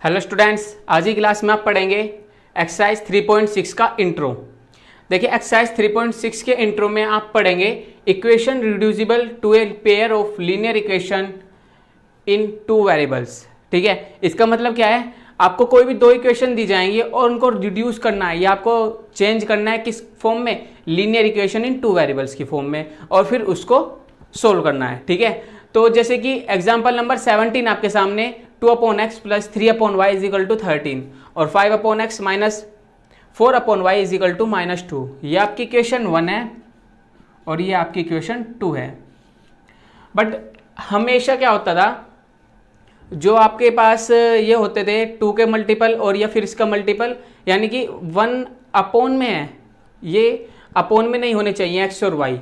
Hello students, आज की class में आप पढ़ेंगे एक्सरसाइज 3.6 का इंट्रो। देखिए एक्सरसाइज 3.6 के इंट्रो में आप पढ़ेंगे equation reducible to a pair of linear equation in two variables. ठीक है, इसका मतलब क्या है, आपको कोई भी दो इक्वेशन दी जाएंगी और उनको रिड्यूस करना है या आपको चेंज करना है किस फॉर्म में, linear equation in two variables की फॉर्म में, और फिर उसको सोल्व करना है। ठीक है, तो जैसे कि एग्जाम्पल नंबर 17 आपके सामने 2/x plus 3/y is equal to 13 और 5/x minus 4/y is equal to -2। ये आपकी इक्वेशन 1 है और ये आपकी इक्वेशन 2 है। बट हमेशा क्या होता था, जो आपके पास ये होते थे 2 के मल्टीपल और या फिर इसका मल्टीपल, यानी कि 1 अपॉन में है, ये अपॉन में नहीं होने चाहिए x और y,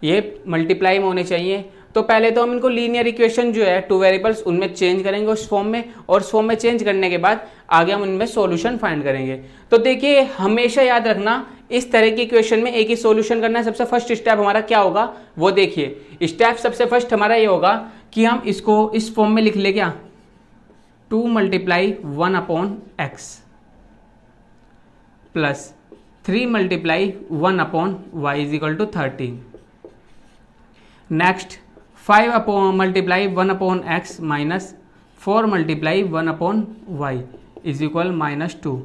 ये मल्टीप्लाई में होने चाहिए। तो पहले तो हम इनको लीनियर इक्वेशन जो है टू वेरिएबल्स उनमें चेंज करेंगे उस फॉर्म में, और उस फॉर्म में चेंज करने के बाद आगे हम इनमें सॉल्यूशन फाइंड करेंगे। तो देखिए हमेशा याद रखना, इस तरह की इक्वेशन में एक ही सॉल्यूशन करना है। सबसे फर्स्ट स्टेप हमारा क्या होगा वो देखिए। स्टेप सबसे फर्स्ट हमारा ये होगा कि हम इसको इस फॉर्म में लिख ले, क्या 2 × 1/x plus 3 × 1/y is equal to 13। Next 5 × 1/x minus 4 × 1/y is equal -2।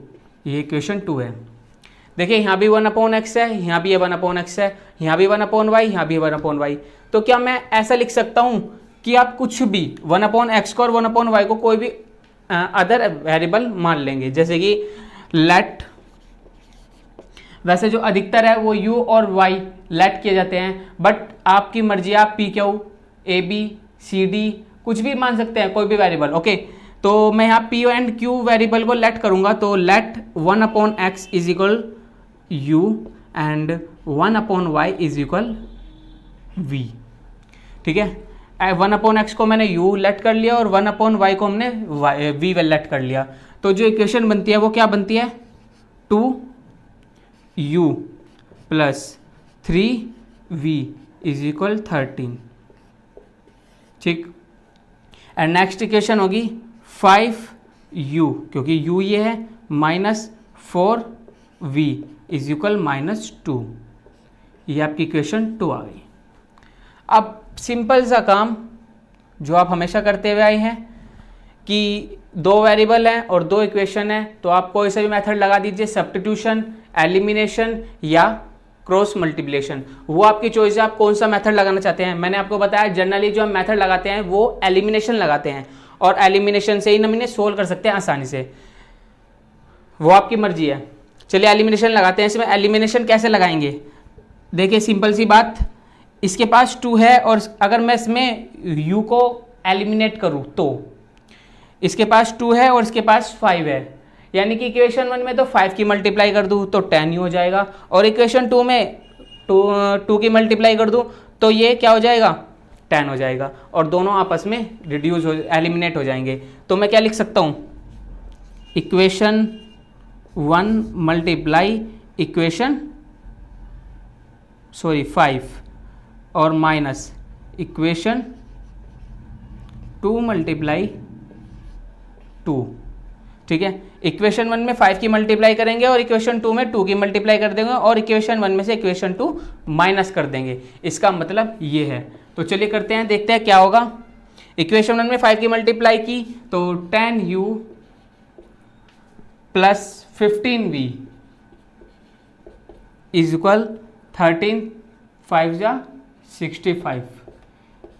ये इक्वेशन 2 है। देखिए यहाँ भी 1/x है, यहाँ भी 1/x है, यहाँ भी 1/y, यहाँ भी 1/y। तो क्या मैं ऐसा लिख सकता हूँ कि आप कुछ भी 1/x को और 1/y को कोई भी अदर वेरिएबल मान लेंगे, जैसे कि लेट, वैसे जो अधिकतर है वो u और y लेट किए जाते हैं, बट आपकी मर्जी, आप p q a b c d कुछ भी मान सकते हैं, कोई भी वेरिएबल। ओके, तो मैं यहाँ p एंड q वेरिएबल को लेट करूंगा, तो let 1/x is equal u and 1/y is equal v। ठीक है, 1/x को मैंने u लेट कर लिया और 1/y को हमने v लेट कर लिया। तो जो इक्वेशन बनती है वो क्या बनती है, 2u plus 3v is equal 13। ठीक, एंड नेक्स्ट इक्वेशन होगी 5u, क्योंकि u ये है, माइनस 4v इज इक्वल -2। ये आपकी इक्वेशन 2 आ गई। अब सिंपल सा काम जो आप हमेशा करते हुए आए हैं कि दो वेरिएबल हैं और दो इक्वेशन है, तो आप कोई सा भी मेथड लगा दीजिए, सब्स्टिट्यूशन, एलिमिनेशन या क्रॉस मल्टीप्लिकेशन, वो आपकी चॉइस है, आप कौन सा मेथड लगाना चाहते हैं। मैंने आपको बताया जनरली जो हम मेथड लगाते हैं वो एलिमिनेशन लगाते हैं, और एलिमिनेशन से ही हम इन्हें सोल्व कर सकते हैं आसानी से, वो आपकी मर्जी है। चलिए एलिमिनेशन लगाते हैं। इसमें एलिमिनेशन कैसे लगाएंगे, देखिए सिंपल सी बात, इसके पास 2 है और अगर मैं इसमें u को एलिमिनेट करूं तो इसके पास 2 है और इसके पास 5 है, यानी कि इक्वेशन 1 में तो 5 की मल्टीप्लाई कर दूं तो 10 ही हो जाएगा, और इक्वेशन 2 में 2 की मल्टीप्लाई कर दूं तो ये क्या हो जाएगा, 10 हो जाएगा, और दोनों आपस में रिड्यूस हो, एलिमिनेट हो जाएंगे। तो मैं क्या लिख सकता हूँ, इक्वेशन 1 मल्टीप्लाई इक्वेशन 5 और माइनस इक्वेशन 2 × 2। ठीक है, इक्वेशन 1 में 5 की मल्टीप्लाई करेंगे और इक्वेशन 2 में 2 की मल्टीप्लाई कर देंगे, और इक्वेशन 1 में से इक्वेशन 2 माइनस कर देंगे। इसका मतलब ये है। तो चलिए करते हैं, देखते हैं क्या होगा। इक्वेशन 1 में 5 की मल्टीप्लाई की तो 10u plus 15v is equal 13, 5 जा 65।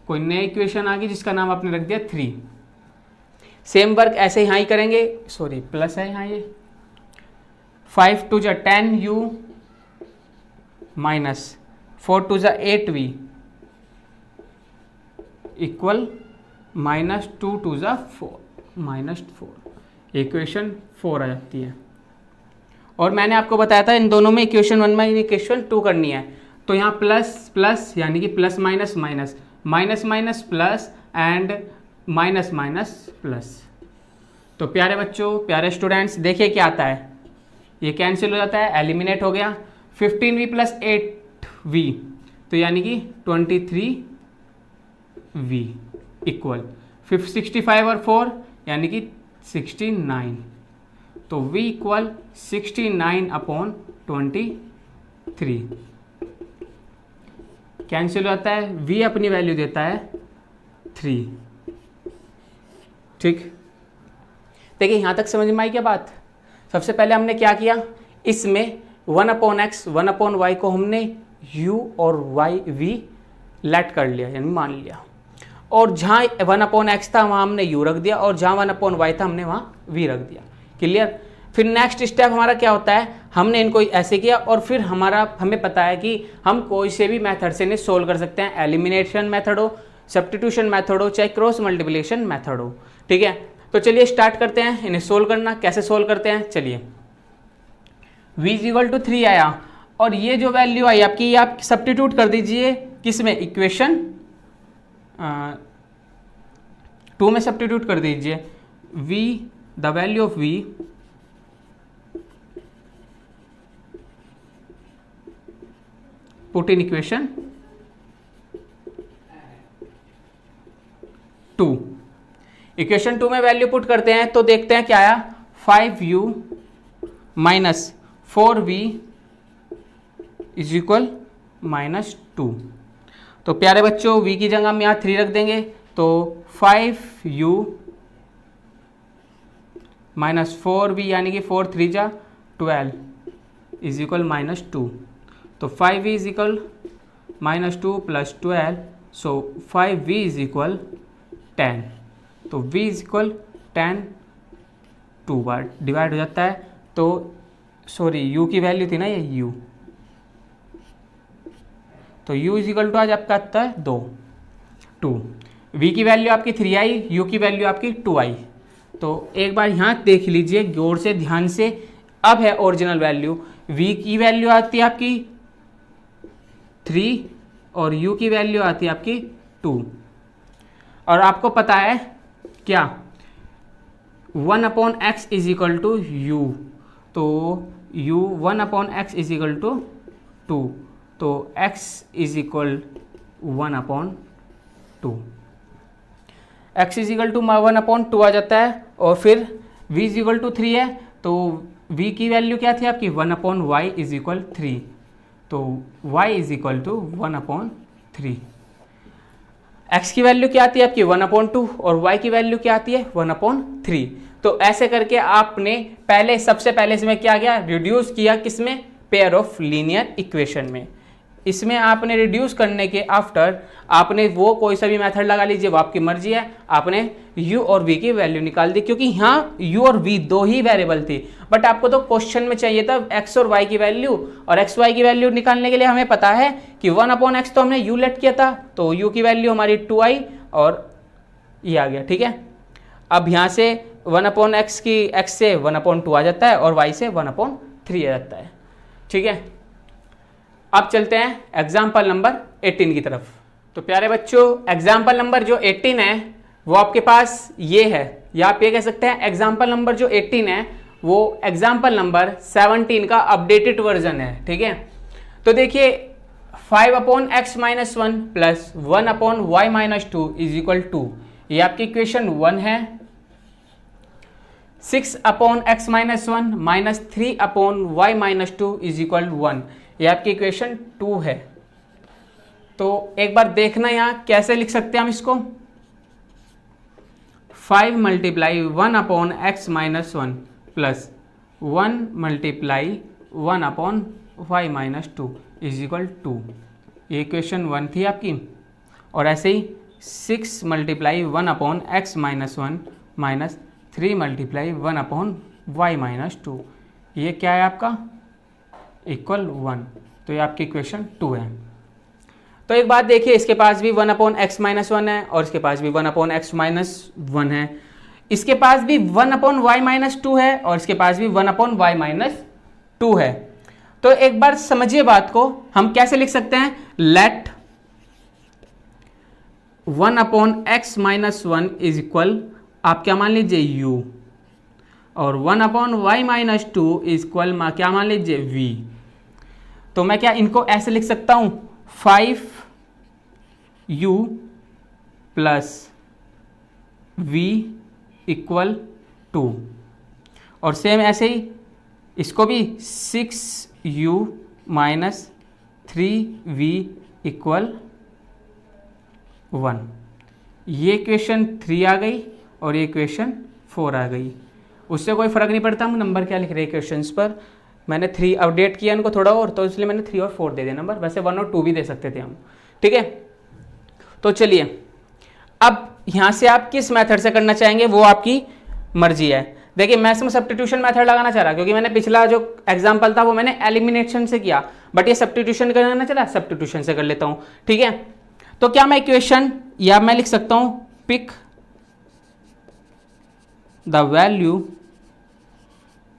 कोई नई इक्वेशन आ गई जिसका नाम आपने रख दिया 3। सेम वर्क ऐसे यहाँ ही करेंगे, सॉरी प्लस है यहाँ, ये 5 2 जा 10u माइनस 4 2 जा 8v इक्वल -2 2 जा 4 -4। इक्वेशन 4 आ जाती है। और मैंने आपको बताया था इन दोनों में इक्वेशन 1 में इक्वेशन 2 करनी है, तो यहाँ प्लस प्लस यानी कि plus minus minus, minus minus plus and minus minus plus. तो प्यारे बच्चों, प्यारे स्टूडेंट्स, देखिए क्या आता है, ये कैंसिल हो जाता है, एलिमिनेट हो गया। 15v प्लस 8v तो यानी कि 23v इक्वल 65 और 4 यानी कि 69, तो v इक्वल 69/23 कैंसिल हो जाता है, v अपनी वैल्यू देता है 3। ठीक, देखिए यहाँ तक समझ में आई क्या बात। सबसे पहले हमने क्या किया, इसमें 1/x 1/y को हमने u और y v लेट कर लिया, यानी मान लिया, और जहाँ 1/x था वहाँ हमने u रख दिया, और जहाँ 1/y था हमने वहाँ v रख दिया। क्लियर। फिर नेक्स्ट स्टेप हमारा क्या होता है, हमने इनको ऐसे किया, और फिर हमें पता है कि हम कोई से भी मेथड से इन्हें सोल्व कर सकते हैं, एलिमिनेशन मेथड हो, सब्स्टिट्यूशन मेथड हो, चाहे क्रॉस मल्टीप्लिकेशन मेथड हो। ठीक है, तो चलिए स्टार्ट करते हैं इन्हें सोल्व करना। कैसे सोल्व करते हैं, चलिए। v = 3 आया, और ये जो वैल्यू आई आपकी, ये आप सब्स्टिट्यूट कर दीजिए किसमें, इक्वेशन 2 में सब्स्टिट्यूट कर दीजिए। v, the value of v put in equation 2। Equation 2 में वैल्यू पुट करते हैं तो देखते हैं क्या आया, 5u minus 4v is equal -2। तो प्यारे बच्चों, v की जगह हम यहाँ 3 रख देंगे, तो 5u माइनस 4v यानी कि 4 3 जा 12 इज इक्वल -2। तो 5v is equal -2 plus 12, so 5v is equal 10। तो v is equal 10 2 bar divide हो जाता है, तो सॉरी u की वैल्यू थी ना ये u, तो u इज इक्वल टू आज आपका आता है 2। v की वैल्यू आपकी 3 आई, u की वैल्यू आपकी 2 आई। तो एक बार यहाँ देख लीजिए गौर से, ध्यान से। अब है ओरिजिनल वैल्यू, v की वैल्यू आती है आपकी 3 और u की वैल्यू आती है आपकी 2। और आपको पता है क्या, 1/x is equal to u, तो u 1/x is equal to 2, तो x is equal 1/2, x is equal to 1/2 आ जाता है। और फिर v इज इक्वल टू 3 है, तो v की वैल्यू क्या थी आपकी, 1/y इज इक्वल 3, तो y is equal to 1/3। x की वैल्यू क्या आती है आपकी 1/2, और y की वैल्यू क्या आती है 1/3। तो ऐसे करके आपने पहले, सबसे पहले इसमें क्या किया, रिड्यूस किया किसमें, पेयर ऑफ लीनियर इक्वेशन में। इसमें आपने रिड्यूस करने के आफ्टर आपने वो कोई सा भी मेथड लगा लीजिए, वो आपकी मर्जी है, आपने u और v की वैल्यू निकाल दी, क्योंकि यहाँ u और v दो ही वेरिएबल थी, बट आपको तो क्वेश्चन में चाहिए था x और y की वैल्यू, और x y की वैल्यू निकालने के लिए हमें पता है कि 1/x तो हमने u लेट किया था, तो u की वैल्यू हमारी 2 आई और ये आ गया। ठीक है, अब यहाँ से 1/x की x से 1/2 आ जाता है, और y से 1/3 आ जाता है। ठीक है, अब चलते हैं एग्जाम्पल नंबर 18 की तरफ। तो प्यारे बच्चों, एग्जाम्पल नंबर जो 18 है वो आपके पास ये है, या आप ये कह सकते हैं एग्जाम्पल नंबर जो 18 है वो एग्जाम्पल नंबर 17 का अपडेटेड वर्जन है। ठीक है, तो देखिए 5/x - 1 plus 1/y - 2 is equal to, ये आपकी इक्वेशन 1 है। 6/x - 1 minus 3/y - 2 is equal 1, ये आपकी इक्वेशन 2 है। तो एक बार देखना यहाँ कैसे लिख सकते हैं हम इसको, 5 multiply 1/x - 1 plus 1 multiply 1/y - 2 is equal 2, ये इक्वेशन 1 थी आपकी। और ऐसे ही 6 multiply 1/x - 1 minus 3 multiply 1/y - 2, ये क्या है आपका इक्वल 1, तो ये आपकी इक्वेशन 2 है। तो एक बात देखिए, इसके पास भी 1/x - 1 है, और इसके पास भी 1/x - 1 है, इसके पास भी 1/y - 2 है, और इसके पास भी 1/y - 2 है। तो एक बार समझिए बात को, हम कैसे लिख सकते हैं, लेट 1/x - 1 इज इक्वल, आप क्या मान लीजिए u, और 1/y - 2 इज इक्वल क्या मान लीजिए v। तो मैं क्या इनको ऐसे लिख सकता हूं, 5u प्लस v इक्वल 2 और सेम ऐसे ही इसको भी 6u माइनस 3v इक्वल 1। ये इक्वेशन 3 आ गई और ये इक्वेशन 4 आ गई। उससे कोई फ़र्क नहीं पड़ता हम नंबर क्या लिख रहे हैं इक्वेशंस पर। मैंने 3 अपडेट किया इनको थोड़ा और, तो इसलिए मैंने 3 और 4 दे दिया नंबर। वैसे 1 और 2 भी दे सकते थे हम, ठीक है। तो चलिए अब यहाँ से आप किस मेथड से करना चाहेंगे वो आपकी मर्जी है। देखिए मैं इसमें सब्स्टिट्यूशन मेथड लगाना चाह रहा क्योंकि मैंने पिछला जो एग्जाम्पल था वो मैंने एलिमिनेशन से किया, बट ये सब्स्टिट्यूशन करना चला, सब्स्टिट्यूशन से कर लेता हूँ, ठीक है। तो क्या मैं इक्वेशन या मैं लिख सकता हूँ pick the value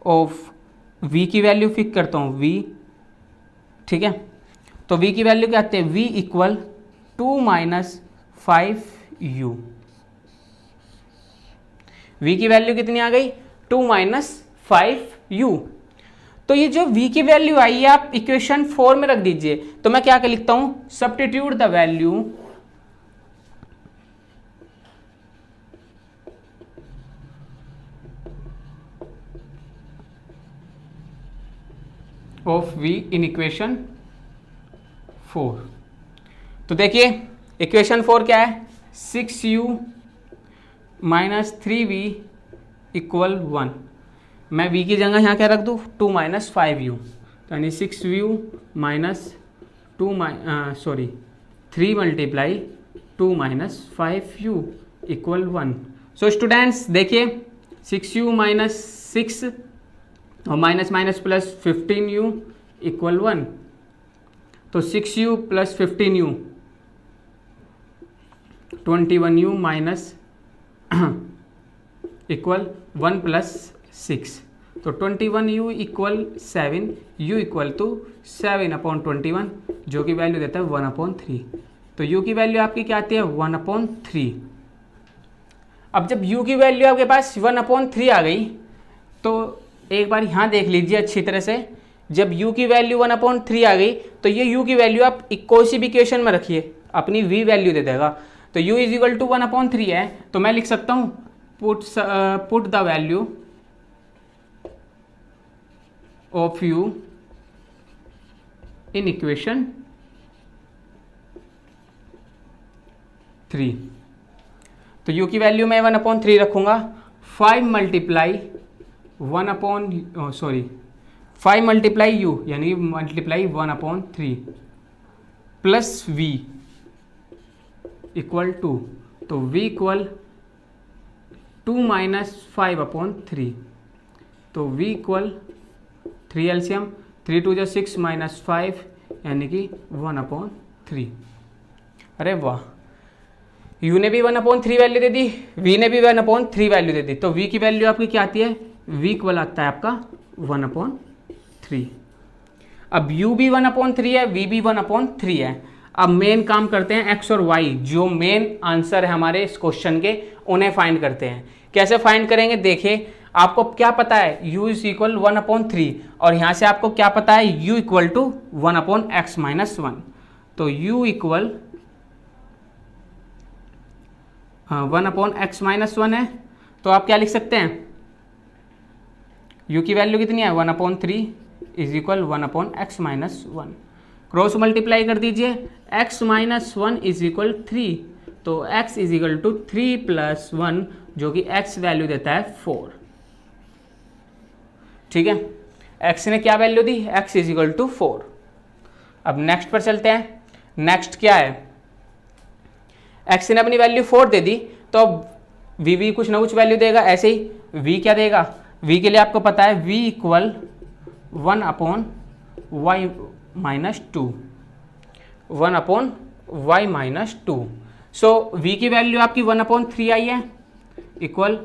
of v की वैल्यू पिक करता हूँ v, ठीक है। तो v की वैल्यू क्या आती है, v equal 2 minus 5u। v की वैल्यू कितनी आ गई, 2 माइनस 5u। तो ये जो v की वैल्यू आई है आप इक्वेशन 4 में रख दीजिए। तो मैं क्या कर लिखता हूं, substitute the value of v in equation 4। तो देखिए इक्वेशन 4 क्या है, 6u माइनस 3v इक्वल 1। मैं v की जगह यहाँ क्या रख दूँ, 2 माइनस 5u, तो यानी 6u minus 3 multiply 2 minus 5u equal 1। So students देखिए 6u माइनस 6 और minus minus plus 15u equal 1। तो 6u plus 15u 21u minus equal 1 plus 6, तो 21u equal 7, u equal to 7/21 जो कि वैल्यू देता है 1/3। तो u की वैल्यू आपकी क्या आती है, 1/3। अब जब u की वैल्यू आपके पास 1/3 आ गई तो एक बार यहाँ देख लीजिए अच्छी तरह से। जब u की वैल्यू 1/3 आ गई तो ये u की वैल्यू आप कोई सी भी इक्वेशन में रखिए, अपनी v वैल्यू दे देगा। तो u इज इक्वल टू 1/3 है, तो मैं लिख सकता हूँ put the value of u in equation 3। तो u की वैल्यू मैं 1/3 रखूंगा। 5 मल्टीप्लाई u यानी मल्टीप्लाई 1/3 प्लस v इक्वल 2। तो v इक्वल 2 माइनस 5/3। तो v इक्वल 3 एलसीएम, 3 2 6 माइनस 5 यानी कि 1/3। अरे वाह, u ने भी 1/3 वैल्यू दे दी, v ने भी 1/3 वैल्यू दे दी। तो v की वैल्यू आपकी क्या आती है, v इक्वल आता है आपका 1/3। अब u भी 1/3 है, v भी 1/3 है। अब मेन काम करते हैं x और y, जो मेन आंसर है हमारे इस क्वेश्चन के, उन्हें फाइंड करते हैं। कैसे फाइंड करेंगे, देखिए आपको क्या पता है u इज इक्वल 1/3 और यहाँ से आपको क्या पता है u इक्वल टू 1/x-1। तो u इक्वल 1/x-1 है। तो आप क्या लिख सकते हैं, u की वैल्यू कितनी है 1/3 is equal 1/x-1। Cross multiply कर दीजिए, x-1 इज इक्वल 3। तो x is equal to 3 plus 1 जो कि x वैल्यू देता है 4। ठीक है, x ने क्या वैल्यू दी, x इज इक्वल टू 4। अब नेक्स्ट पर चलते हैं। नेक्स्ट क्या है, x ने अपनी वैल्यू 4 दे दी, तो अब v कुछ ना कुछ वैल्यू देगा। ऐसे ही v क्या देगा, v के लिए आपको पता है v इक्वल 1/y-2, 1/y-2। सो v की वैल्यू आपकी 1/3 आई है, इक्वल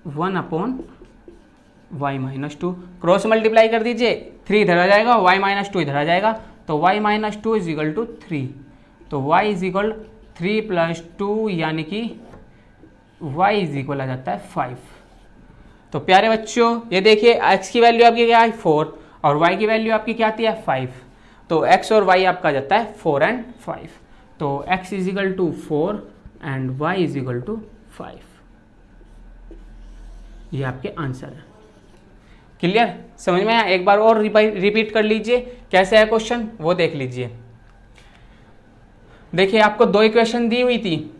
1/y-2। क्रॉस मल्टीप्लाई कर दीजिए, 3 इधर आ जाएगा, y-2 इधर आ जाएगा। तो y-2 इज इक्वल टू 3। तो y इज इक्वल 3 प्लस 2 यानी कि y इज इक्वल आ जाता है 5। तो प्यारे बच्चों ये देखिए x की वैल्यू आपकी क्या है 4 और y की वैल्यू आपकी क्या आती है 5। तो x और y आपका जाता है 4 और 5। तो x is equal to 4 and y is equal to 5। ये आपके आंसर है। क्लियर, समझ में आया? एक बार और रिपीट कर लीजिए कैसे है क्वेश्चन, वो देख लीजिए। देखिए आपको दो इक्वेशन दी हुई थी,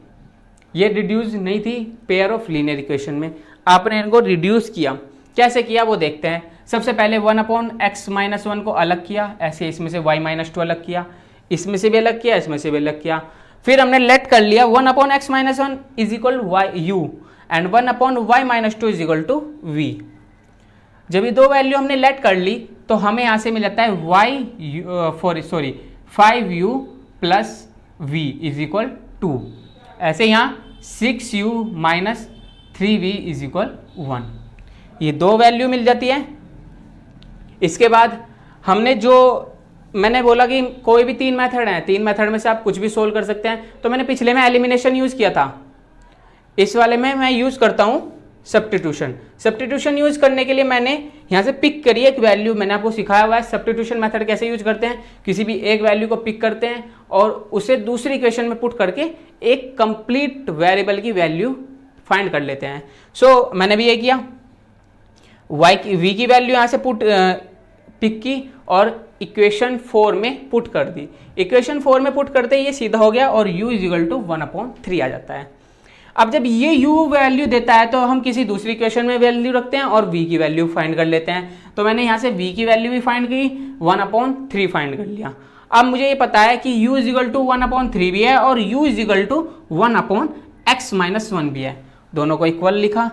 ये रिड्यूस नहीं थी पेयर ऑफ लीनियर इक्वेशन में, आपने इनको रिड्यूस किया। कैसे किया वो देखते हैं। सबसे पहले 1/x-1 को अलग किया, ऐसे इसमें से y-2 अलग किया, इसमें से भी अलग किया, इसमें से भी अलग किया। फिर हमने लेट कर लिया 1/x-1 is equal u and 1/y-2 is equal to v। जब ये दो वैल्यू हमने लेट कर ली तो हमें यहां से मिल जाता है 5u plus v is equal 2। ऐसे यहाँ 6u minus 3v is equal 1, ये दो वैल्यू मिल जाती है। इसके बाद हमने जो मैंने बोला कि कोई भी तीन मेथड हैं, तीन मेथड में से आप कुछ भी सोल्व कर सकते हैं, तो मैंने पिछले में एलिमिनेशन यूज किया था, इस वाले में मैं यूज करता हूं सब्स्टिट्यूशन। सब्स्टिट्यूशन यूज करने के लिए मैंने यहां से पिक करी एक वैल्यू, मैंने आपको सिखाया हुआ है सब्स्टिट्यूशन मेथड कैसे यूज करते हैं। किसी भी एक वैल्यू को पिक करते हैं और उसे दूसरी इक्वेशन में पुट करके एक कंप्लीट वेरिएबल की वैल्यू फाइंड कर लेते हैं। सो मैंने भी ये किया, v की वैल्यू यहां से पिक की और इक्वेशन 4 में पुट कर दी। इक्वेशन 4 में पुट करते ये सीधा हो गया और u इज इक्वल टू 1/3 आ जाता है। अब जब ये u वैल्यू देता है तो हम किसी दूसरी इक्वेशन में वैल्यू रखते हैं और v की वैल्यू फाइंड कर लेते हैं। तो मैंने यहाँ से v की वैल्यू भी फाइंड की, 1/3 फाइंड कर लिया। अब मुझे ये पता है कि u इज इक्वल टू 1/3 भी है और u is equal to 1/x-1 भी है। दोनों को इक्वल लिखा।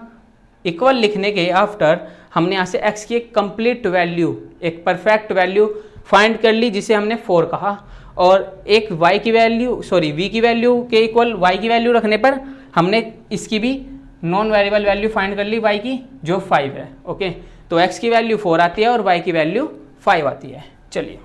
इक्वल लिखने के आफ्टर हमने यहाँ से x की एक कंप्लीट वैल्यू, एक परफेक्ट वैल्यू फाइंड कर ली जिसे हमने 4 कहा, और एक v की वैल्यू के इक्वल y की वैल्यू रखने पर हमने इसकी भी नॉन वेरिएबल वैल्यू फाइंड कर ली y की, जो 5 है। ओके, तो x की वैल्यू 4 आती है और y की वैल्यू 5 आती है। चलिए